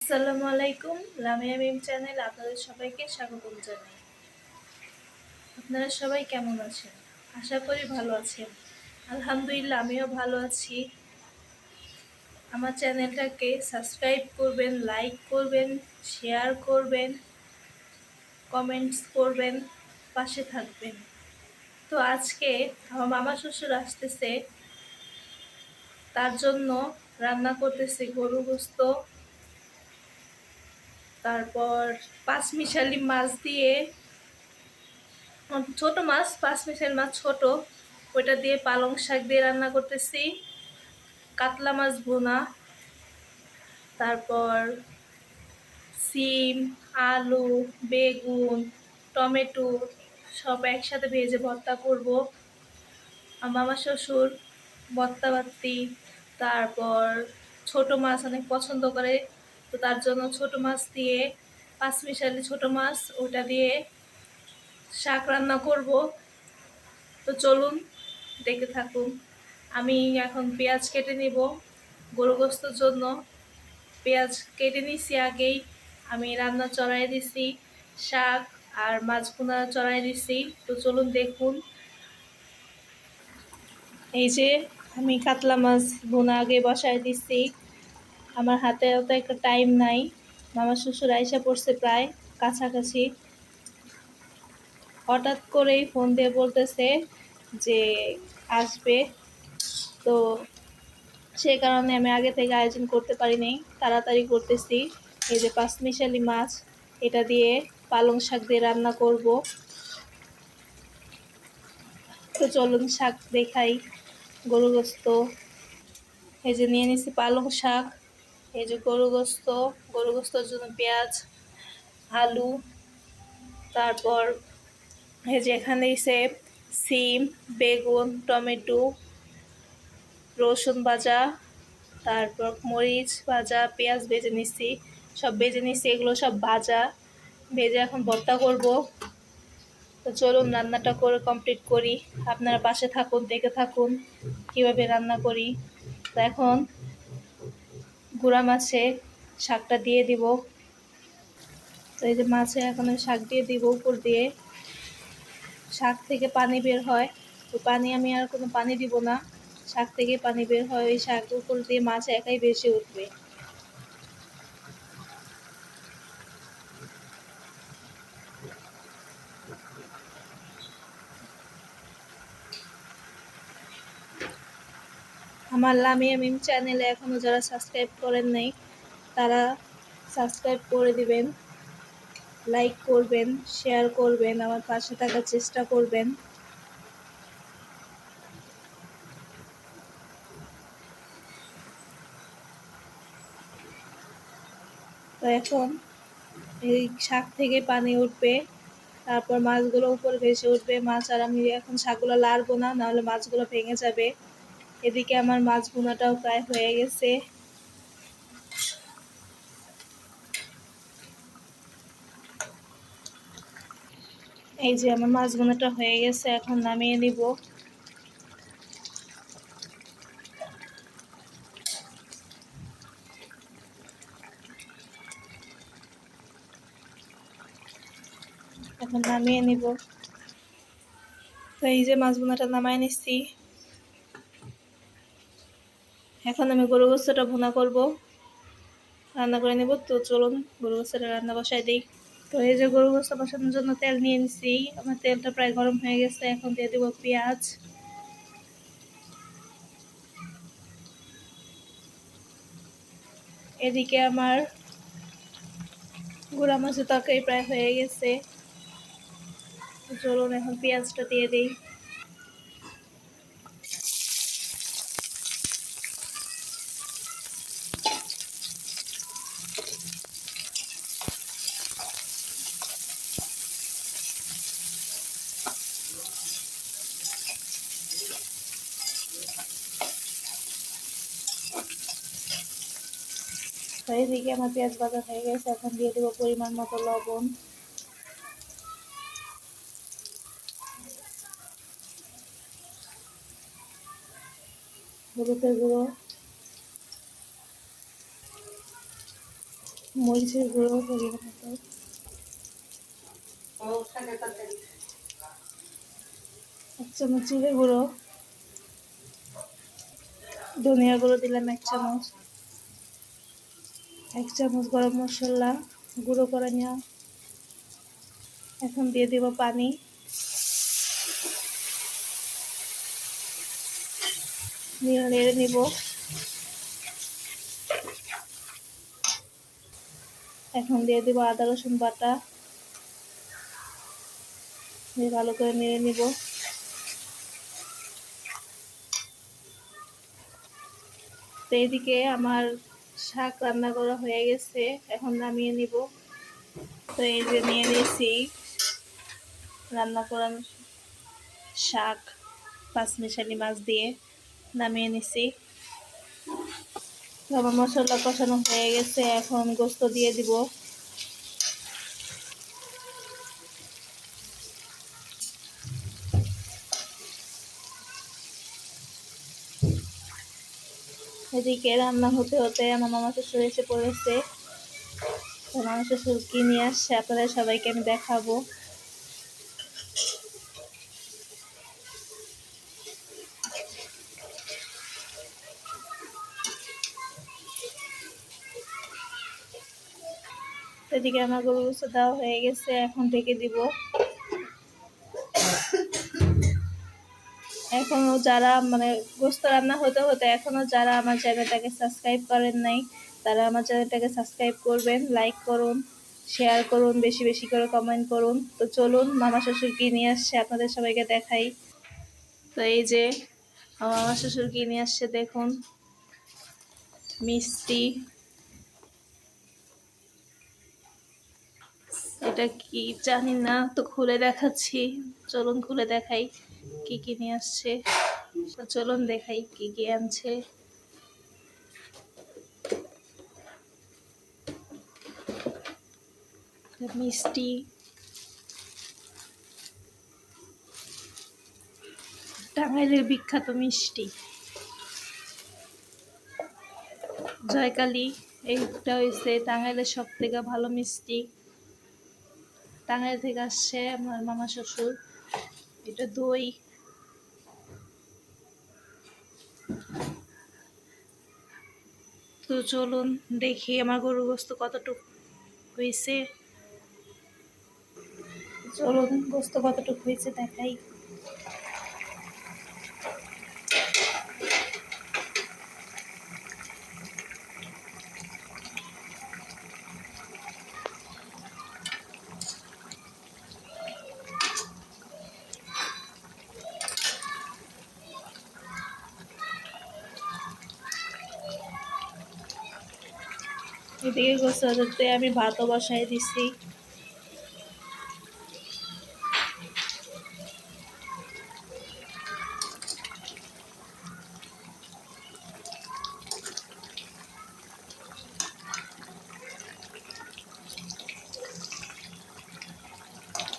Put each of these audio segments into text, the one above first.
আসসালামু আলাইকুম। লামিয়া মিম চ্যানেল আপনাদের সবাইকে স্বাগতম জানাই। আপনারা সবাই কেমন আছেন? আশা করি ভালো আছেন। আলহামদুলিল্লাহ আমিও ভালো আছি। আমার চ্যানেলটাকে সাবস্ক্রাইব করবেন, লাইক করবেন, শেয়ার করবেন, কমেন্টস করবেন, পাশে থাকবেন। তো আজকে আমার মামা শ্বশুর আসতেছে, তার জন্য রান্না করতেছি গরু গোস্ত, তারপর পাঁচমিশালি মাছ দিয়ে, ছোট মাছ, পাঁচমিশালি মাছ ছোট, ওইটা দিয়ে পালং শাক দিয়ে রান্না করতেছি, কাতলা মাছ ভুনা, তারপর সিম, আলু, বেগুন, টমেটো সব একসাথে ভেজে ভর্তা করব। মামা শ্বশুর ভর্তা বাত্তি, তারপর ছোট মাছ অনেক পছন্দ করে, তো তার জন্য ছোট মাছ দিয়ে, পাঁচমিশালি ছোট মাছ ওটা দিয়ে শাক রান্না করব। তো চলুন দেখতে থাকুন। আমি এখন পেঁয়াজ কেটে নিব গরু গোস্তের জন্য। পেঁয়াজ কেটে নিছি আগেই, আমি রান্না চড়াই দিছি, শাক আর মাছ ভুনা চড়াই দিছি। তো চলুন দেখুন। এই যে আমি কাতলা মাছ ভুনা আগে বসাই দিছি। আমার হাতে অত একটা টাইম নাই, মামা শ্বশুর আইসা পড়ছে প্রায় কাছাকাছি। হঠাৎ করেই ফোন দিয়ে বলতেছে যে আসবে, তো সেই কারণে আমি আগে থেকে আয়োজন করতে পারি নাই, তাড়াতাড়ি করতেছি। এই যে পাঁচমিশালি মাছ, এটা দিয়ে পালং শাক দিয়ে রান্না করব। তো চলুন শাক দেখাই। গরু গোস্ত, এই যে নিয়ে নিছি পালং শাক, এই যে গরু গোস্ত, গরু গোস্তর জন্য পেঁয়াজ, আলু, তারপর এই যে এখানে দিছে সিম, বেগুন, টমেটো, রসুন ভাজা, তারপর মরিচ ভাজা, পেঁয়াজ ভেজে নিচ্ছি, সব ভেজে নিচ্ছি, এগুলো সব ভাজা ভেজে এখন ভর্তা করব। তো চলুন রান্নাটা করে কমপ্লিট করি, আপনারা পাশে থাকুন, দেখে থাকুন কিভাবে রান্না করি। তো এখন গুঁড়া মাছে শাকটা দিয়ে দিব। তো এই যে মাছে এখন শাক দিয়ে দিব উপর দিয়ে, শাক থেকে পানি বের হয়, তো পানি আমি আর কোনো পানি দিব না, শাক থেকে পানি বের হয়, ওই শাক উপর দিয়ে মাছ একাই ভেসে উঠবে। আমার লামিয়া মিম চ্যানেলে এখনও যারা সাবস্ক্রাইব করেন নাই তারা সাবস্ক্রাইব করে দিবেন, লাইক করবেন, শেয়ার করবেন, আমার পাশে থাকার চেষ্টা করবেন। তো এখন এই শাক থেকে পানি উঠবে, তারপর মাছগুলো উপর ভেসে উঠবে মাছ, আর আমি এখন শাকগুলো লাড়বো না, নাহলে মাছগুলো ভেঙে যাবে। এদিকে আমার মাছ ভুনাটাও প্রায় হয়ে গেছে। এই যে আমার মাছ ভুনাটা হয়ে গেছে, এখন নামিয়ে নিব। এখন নামিয়ে নিব। তো এই যে মাছ ভুনাটা নামাই নিচ্ছি, এখন আমি গরু গোস্তটা ভুনা করব, রান্না করে নেব। তো চলুন গরু গোস্তটা রান্না বসাই দিই। তো এই যে গরু গোস্ত বসানোর জন্য তেল নিয়ে নিচ্ছি, আমার তেলটা প্রায় গরম হয়ে গেছে, এখন দিয়ে দেবো পেঁয়াজ। এদিকে আমার গুঁড়া মাছের তরকারি প্রায় হয়ে গেছে। চলুন এখন পেঁয়াজটা দিয়ে দিই। তো এদিকে আমার পেঁয়াজ ভাজা হয়ে গেছে, এখন দিয়ে দেবো পরিমাণ মতো লবণ, হলুদের গুঁড়ো, মরিচের গুঁড়ো পরিমাণ মতো, এক চামচ জিরে গুঁড়ো, ধনিয়া গুঁড়ো দিলাম এক চামচ, এক চামচ গরম মশলা গুঁড়ো করে নেওয়া। এখন দিয়ে দিব পানি, নেড়ে নিব। এখন দিয়ে দিব আদা রসুন বাটা, দিয়ে ভালো করে নেড়ে নিব। তো এইদিকে আমার শাক রান্না করা হয়ে গেছে, এখন নামিয়ে নিব। তো এই যে নিয়ে নিয়েছি রান্না করা শাক পাঁচমিশালি মাছ দিয়ে, নামিয়ে নিছি। তো আমার মশলা কষানো হয়ে গেছে, এখন গোস্ত দিয়ে দিব। এদিকে রান্না হতে হতে আমার মামা শ্বশুর এসে পড়েছে। তো মামা শ্বশুর কি নিয়ে আসছে আপনাদের সবাইকে আমি দেখাবো। এদিকে আমার গরু গোস্ত দেওয়া হয়ে গেছে, এখন ঢেকে দিব। এখনো যারা গোস্ত রান্না হতে হতে এখনো যারা আমার চ্যানেলটাকে সাবস্ক্রাইব করেন নাই, তারা আমার চ্যানেলটাকে সাবস্ক্রাইব করবেন, লাইক করুন, শেয়ার করুন, বেশি বেশি করে কমেন্ট করুন। তো চলুন মামা শ্বশুর কি নিয়ে আসছে আপনাদের সবাইকে দেখাই। তো এই যে আমার মামা শ্বশুর কি নিয়ে আসছে দেখুন, মিষ্টি। এটা কি জানি না, তো খুলে দেখাচ্ছি। চলুন খুলে দেখাই কি কি নিয়ে আসছে। তো চলুন দেখাই কি কি আনছে। মিষ্টি, টাঙ্গাইলের বিখ্যাত মিষ্টি জয়কালী। এইটা হয়েছে টাঙ্গাইলের সব থেকে ভালো মিষ্টি। টাঙ্গাইল থেকে আসছে আমার মামা শ্বশুর। এটা দই। তো চলুন দেখি আমার গরুর গোস্ত কতটুকু হয়েছে। চলুন গোস্ত কতটুকু হয়েছে দেখাই। এদিকে গোস্ত হতে আমি ভাতও বসাই দিছি।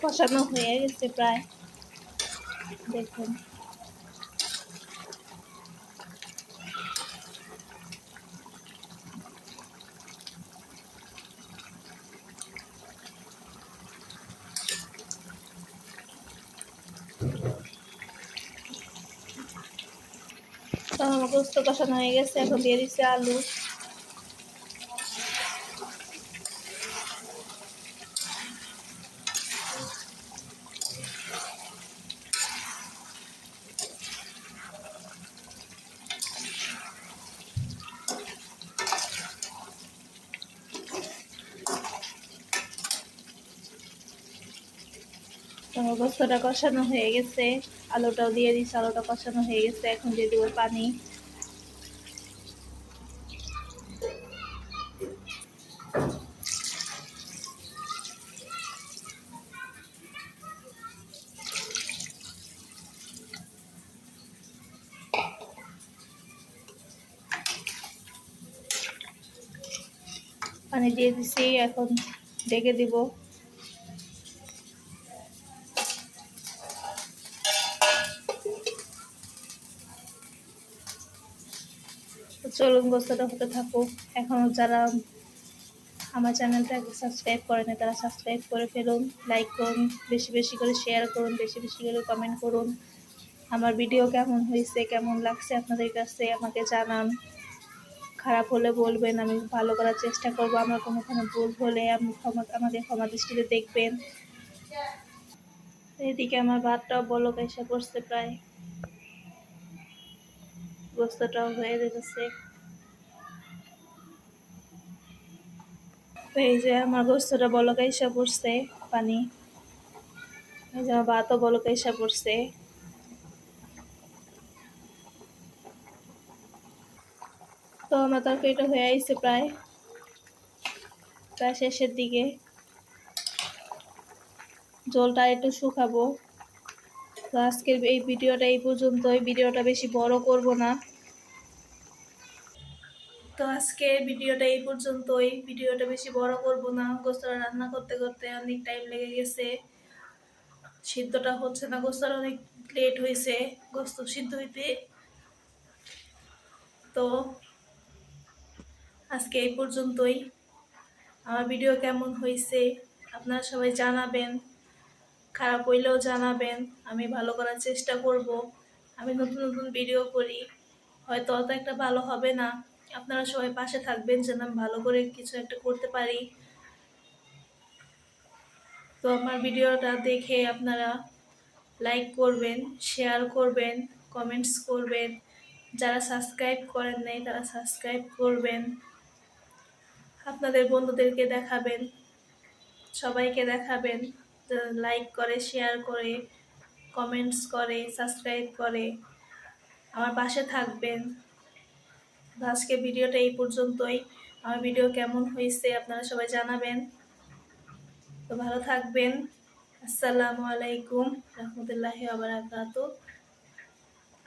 কষানো হয়ে গেছে প্রায়, দেখুন। তো আমার গোস্ত কষানো হয়ে গেছে, এখন দিয়ে দিচ্ছি আলু। আমার গোস্তটা কষানো হয়ে গেছে, আলুটাও দিয়ে দিচ্ছি। আলুটা কষানো হয়ে গেছে, এখন দিয়ে দিব পানি। পানি দিয়ে দিছি, এখন ঢেকে দিব। চলুন গোস্তটা হতে থাকুক। এখনো যারা আমার চ্যানেলটা সাবস্ক্রাইব করেন, তারা সাবস্ক্রাইব করে ফেলুন, লাইক করুন, বেশি বেশি করে শেয়ার করুন, বেশি বেশি করে কমেন্ট করুন। আমার ভিডিও কেমন হয়েছে, কেমন লাগছে আপনাদের কাছে আমাকে জানান। খারাপ হলে বলবেন, আমি ভালো করার চেষ্টা করব। আমার কোনোখানে ভুল হলে আমাকে ক্ষমা দৃষ্টিতে দেখবেন। এদিকে আমার ভাতটাও বলক এসে পড়ছে, প্রায় গোস্তটাও হয়ে যেতেছে। তো এই যে আমার গোস্তটা বলক এসে পড়ছে, পানি, এই যে আমার ভাতও বলক এসে পড়ছে। তো আমার তরকারিটা হয়ে আইছে প্রায় প্রায় শেষের দিকে। জলটা একটু শুকাবো। তো আজকের এই ভিডিওটা এই পর্যন্তই, ভিডিওটা বেশি বড় করব না। তো আজকের ভিডিওটা এই পর্যন্তই, ভিডিওটা বেশি বড় করব না। গোস্তটা রান্না করতে করতে অনেক টাইম লেগে গেছে, সিদ্ধটা হচ্ছে না, গোস্তটা অনেক লেট হয়েছে গোস্ত সিদ্ধ হইতে। তো আজকে এই পর্যন্তই। আমার ভিডিও কেমন হয়েছে আপনারা সবাই জানাবেন, খারাপ হইলেও জানাবেন, আমি ভালো করার চেষ্টা করব। আমি নতুন নতুন ভিডিও করি, হয়তো অত একটা ভালো হবে না, আপনারা সবাই পাশে থাকবেন যেন আমি ভালো করে কিছু একটা করতে পারি। তো আমার ভিডিওটা দেখে আপনারা লাইক করবেন, শেয়ার করবেন, কমেন্টস করবেন। যারা সাবস্ক্রাইব করেন নাই তারা সাবস্ক্রাইব করবেন, আপনাদের বন্ধুদেরকে দেখাবেন, সবাইকে দেখাবেন, লাইক করে, শেয়ার করে, কমেন্টস করে, সাবস্ক্রাইব করে আমার পাশে থাকবেন। আজকে ভিডিওটা এই পর্যন্তই। আমার ভিডিও কেমন হয়েছে আপনারা সবাই জানাবেন। তো ভালো থাকবেন। আসসালামু আলাইকুম রহমতুল্লাহি ওয়া বারাকাতুহু।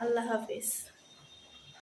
আল্লাহ হাফিজ।